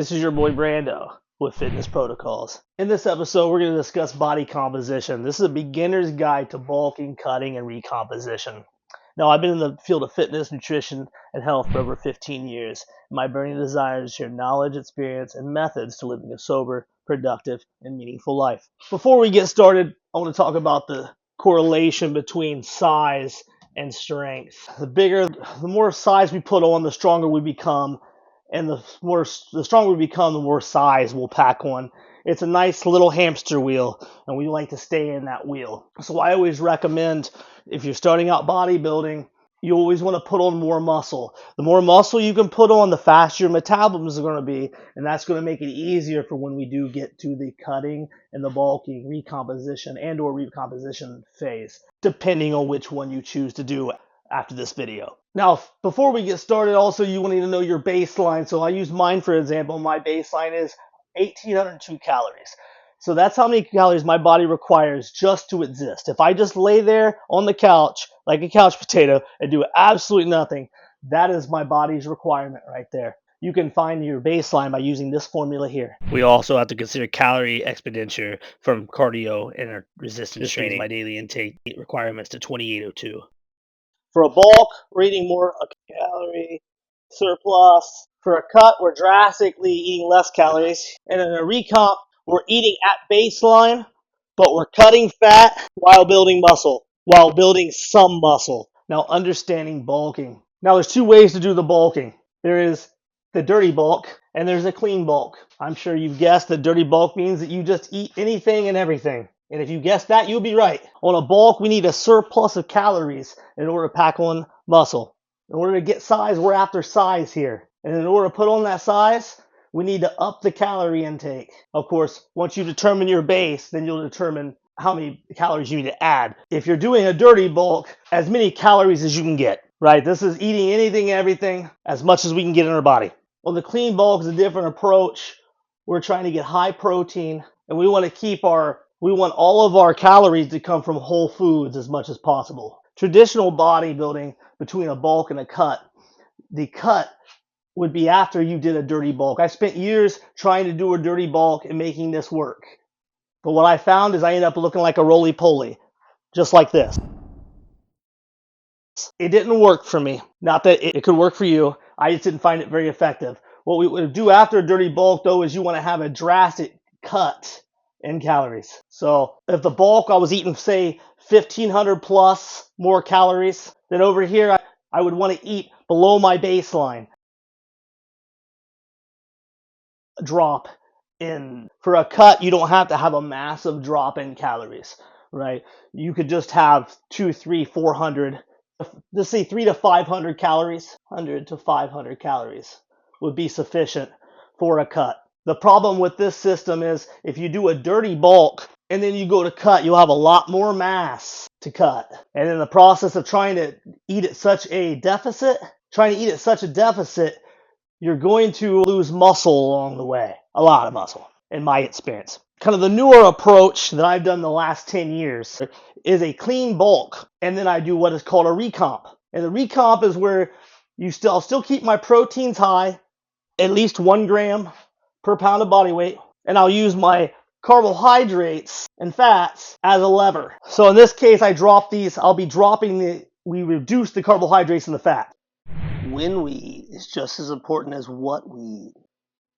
This is your boy Brando with Fitness Protocols. In this episode, we're going to discuss body composition. This is a beginner's guide to bulking, cutting, and recomposition. Now, I've been in the field of fitness, nutrition, and health for over 15 years. My burning desire is to share knowledge, experience, and methods to living a sober, productive, and meaningful life. Before we get started, I want to talk about the correlation between size and strength. The more size we put on, the stronger we become. And the stronger we become, the more size we'll pack on. It's a nice little hamster wheel, and we like to stay in that wheel. So I always recommend, if you're starting out bodybuilding, you always want to put on more muscle. The more muscle you can put on, the faster your metabolism is going to be, and that's going to make it easier for when we do get to the cutting and the bulking, recomposition, and/or recomposition phase, depending on which one you choose to do after this video. Now, before we get started, also you will need to know your baseline. So I use mine for example. My baseline is 1,802 calories. So that's how many calories my body requires just to exist. If I just lay there on the couch like a couch potato and do absolutely nothing, that is my body's requirement right there. You can find your baseline by using this formula here. We also have to consider calorie expenditure from cardio and resistance training. My daily intake requirements to 2,802. For a bulk, we're eating more calorie surplus. For a cut, we're drastically eating less calories. And in a recomp, we're eating at baseline, but we're cutting fat while building muscle, while building some muscle. Now, understanding bulking. Now, there's two ways to do the bulking. There is the dirty bulk, and there's a clean bulk. I'm sure you've guessed that dirty bulk means that you just eat anything and everything. And if you guessed that, you'll be right. On a bulk, we need a surplus of calories in order to pack on muscle. In order to get size, we're after size here. And in order to put on that size, we need to up the calorie intake. Of course, once you determine your base, then you'll determine how many calories you need to add. If you're doing a dirty bulk, as many calories as you can get, right? This is eating anything and everything as much as we can get in our body. Well, the clean bulk is a different approach. We're trying to get high protein, and we want all of our calories to come from whole foods as much as possible. Traditional bodybuilding, between a bulk and a cut, the cut would be after you did a dirty bulk. I spent years trying to do a dirty bulk and making this work. But what I found is I ended up looking like a roly-poly, just like this. It didn't work for me. Not that it could work for you. I just didn't find it very effective. What we would do after a dirty bulk, though, is you want to have a drastic cut in calories. So if the bulk, I was eating, say, 1,500 plus more calories, then over here, I would want to eat below my baseline. Drop in. For a cut, you don't have to have a massive drop in calories, right? You could just have 200, 300, 400, let's say 300 to 500 calories. 100 to 500 calories would be sufficient for a cut. The problem with this system is if you do a dirty bulk and then you go to cut, you'll have a lot more mass to cut. And in the process of trying to eat at such a deficit, you're going to lose muscle along the way. A lot of muscle, in my experience. Kind of the newer approach that I've done the last 10 years is a clean bulk, and then I do what is called a recomp. And the recomp is where I'll still keep my proteins high, at least 1 gram per pound of body weight, and I'll use my carbohydrates and fats as a lever. So in this case, we reduce the carbohydrates and the fat. When we eat is just as important as what we eat.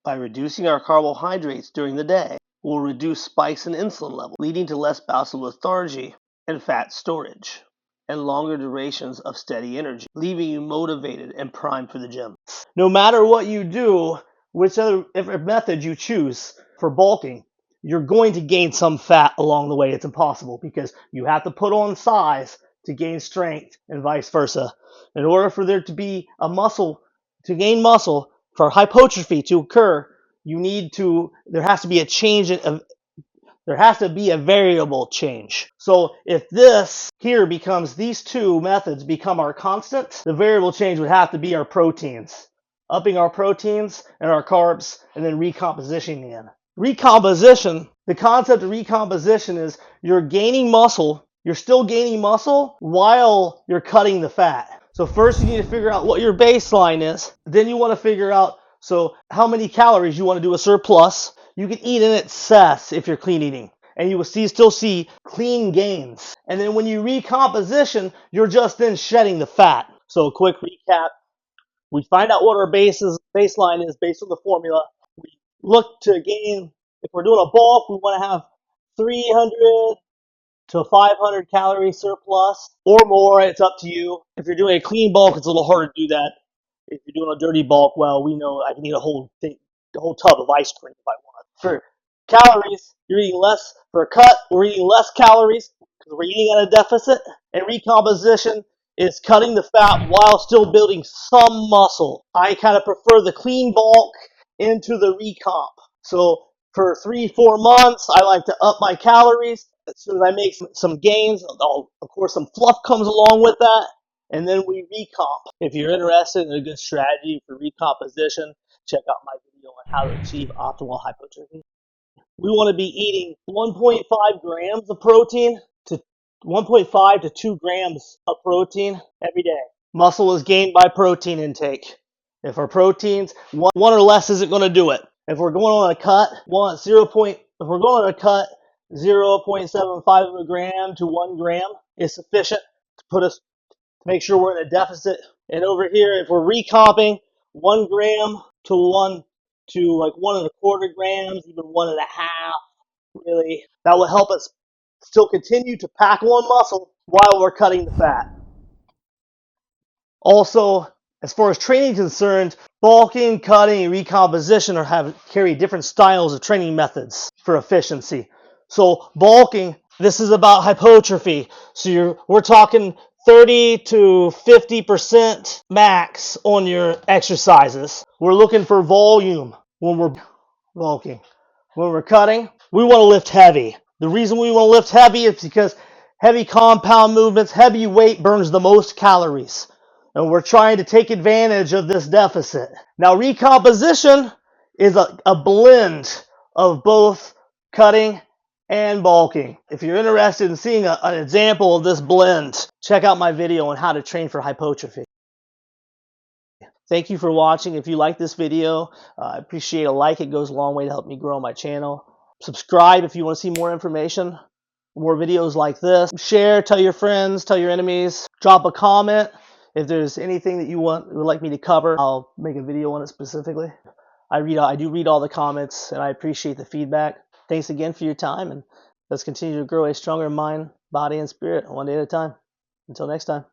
By reducing our carbohydrates during the day, we'll reduce spikes in insulin level, leading to less bouts of lethargy and fat storage, and longer durations of steady energy, leaving you motivated and primed for the gym. No matter what you do, whichever method you choose for bulking, you're going to gain some fat along the way. It's impossible because you have to put on size to gain strength and vice versa. In order for there to be to gain muscle, for hypertrophy to occur, there has to be a variable change. So if these two methods become our constant, the variable change would have to be our proteins. Upping our proteins and our carbs, and then recompositioning again. The concept of recomposition is you're still gaining muscle while you're cutting the fat. So first you need to figure out what your baseline is. Then you want to figure out, So how many calories you want to do a surplus? You can eat in excess if you're clean eating, and you will still see clean gains. And then when you recomposition, you're just then shedding the fat. So a quick recap. We find out what our baseline is based on the formula. We look to gain, if we're doing a bulk, we want to have 300 to 500 calorie surplus or more. It's up to you. If you're doing a clean bulk, it's a little harder to do that. If you're doing a dirty bulk, well, we know I can eat a whole thing, the whole tub of ice cream if I want. For calories, you're eating less. For a cut, we're eating less calories because we're eating at a deficit. And recomposition is cutting the fat while still building some muscle. I kind of prefer the clean bulk into the recomp. So for 3-4 months, I like to up my calories. As soon as I make some gains, of course, some fluff comes along with that, and then we recomp. If you're interested in a good strategy for recomposition, check out my video on how to achieve optimal hypertrophy. We want to be eating 1.5 grams of protein to 1.5 to 2 grams of protein every day. Muscle is gained by protein intake. If our proteins, one or less isn't going to do it. If we're going on a cut, if we're going on a cut, 0.75 of a gram to 1 gram is sufficient to put us to make sure we're in a deficit. And over here, if we're recomping, 1 gram to 1.25 grams, even 1.5, really, that will help us still continue to pack on muscle while we're cutting the fat. Also, as far as training is concerned, bulking, cutting, and recomposition carry different styles of training methods for efficiency. So bulking, this is about hypertrophy. So we're talking 30 to 50% max on your exercises. We're looking for volume when we're bulking. When we're cutting, we want to lift heavy. The reason we want to lift heavy is because heavy compound movements, heavy weight burns the most calories. And we're trying to take advantage of this deficit. Now, recomposition is a blend of both cutting and bulking. If you're interested in seeing an example of this blend, check out my video on how to train for hypertrophy. Thank you for watching. If you like this video, I appreciate a like. It goes a long way to help me grow my channel. Subscribe if you want to see more information, more videos like this. Share, tell your friends, tell your enemies. Drop a comment. If there's anything that you would like me to cover, I'll make a video on it specifically. I do read all the comments, and I appreciate the feedback. Thanks again for your time, and let's continue to grow a stronger mind, body, and spirit one day at a time. Until next time.